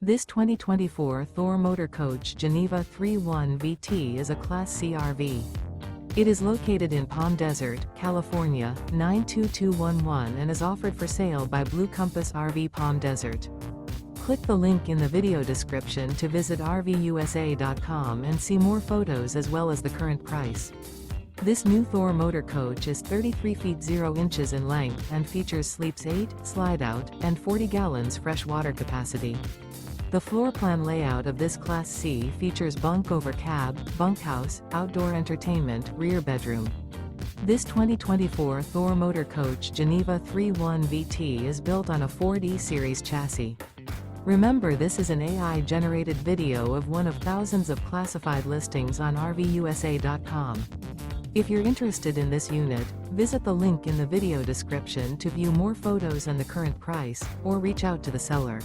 This 2024 Thor Motor Coach Geneva 3.1 VT is a Class C RV. It is located in Palm Desert, California, 92211 and is offered for sale by Blue Compass RV Palm Desert. Click the link in the video description to visit RVUSA.com and see more photos as well as the current price. This new Thor Motor Coach is 33 feet 0 inches in length and features sleeps 8, slide-out, and 40 gallons fresh water capacity. The floor plan layout of this Class C features bunk over cab, bunkhouse, outdoor entertainment, rear bedroom. This 2024 Thor Motor Coach Geneva 3.1 VT is built on a 4D series chassis. Remember, this is an AI-generated video of one of thousands of classified listings on RVUSA.com. If you're interested in this unit, visit the link in the video description to view more photos and the current price, or reach out to the seller.